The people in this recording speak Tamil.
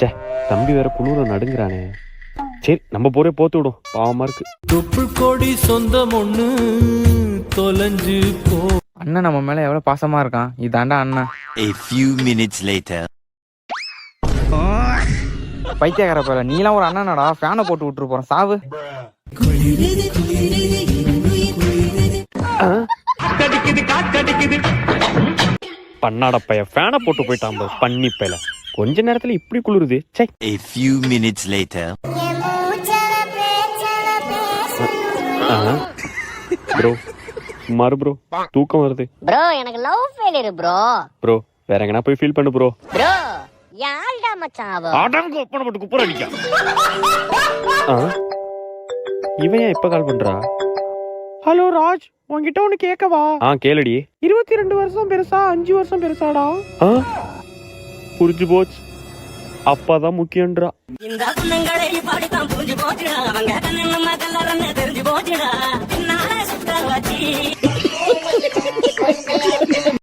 சே, தம்பி வேற குளிர நடுங்குறானே. சரி, நம்ம போரே போத்து விடும், பாவமா இருக்கு. தொப்புள் கொடி சொந்தம் ஒண்ணு தொலைஞ்சு போ. அண்ணன் நம்ம மேல எவ்வளவு பாசமா இருக்கான். இதாண்டா அண்ணன். A few minutes later. பைத்தியக்கார பேர, நீலாம் ஒரு அண்ணனடா. ஃபேனை போட்டு விட்டுரு போறேன், சாவு. பண்ணாட பைய ஃபேனை போட்டு போயிட்டான் பாரு, பண்ணி பையல. கொஞ்ச நேரத்துல இப்படி குளிருது. சே. A few minutes later. Bro சுமாரு ப்ரோ, தூக்கம் வருது ப்ரோ. எனக்கு லவ் ஃபெயிலியர் ப்ரோ. ப்ரோ. வேற எங்கனா போய் ஃபீல் பண்ணு ப்ரோ. ப்ரோ யாழ்டா மச்சான் அவ. அடங்க ஒப்பன போட்டு குப்புற அடிக்க. இவன் ஏன் இப்ப கால் பண்றா? ஹலோ ராஜ், உன்கிட்ட ஒண்ணு கேட்கவா? கேளுடி. 22 வருஷம் பெருசா 5 வருஷம் பெருசாடா? புரிஞ்சு போச்சு, அப்பாதான் முக்கியன்றா. இந்த குணங்களை பாடித்தான் புரிஞ்சு போச்சுடா. அவங்க கண்ணு நம்ம கல்லறன்னு தெரிஞ்சு போச்சுடா. நானே சுத்த வச்சு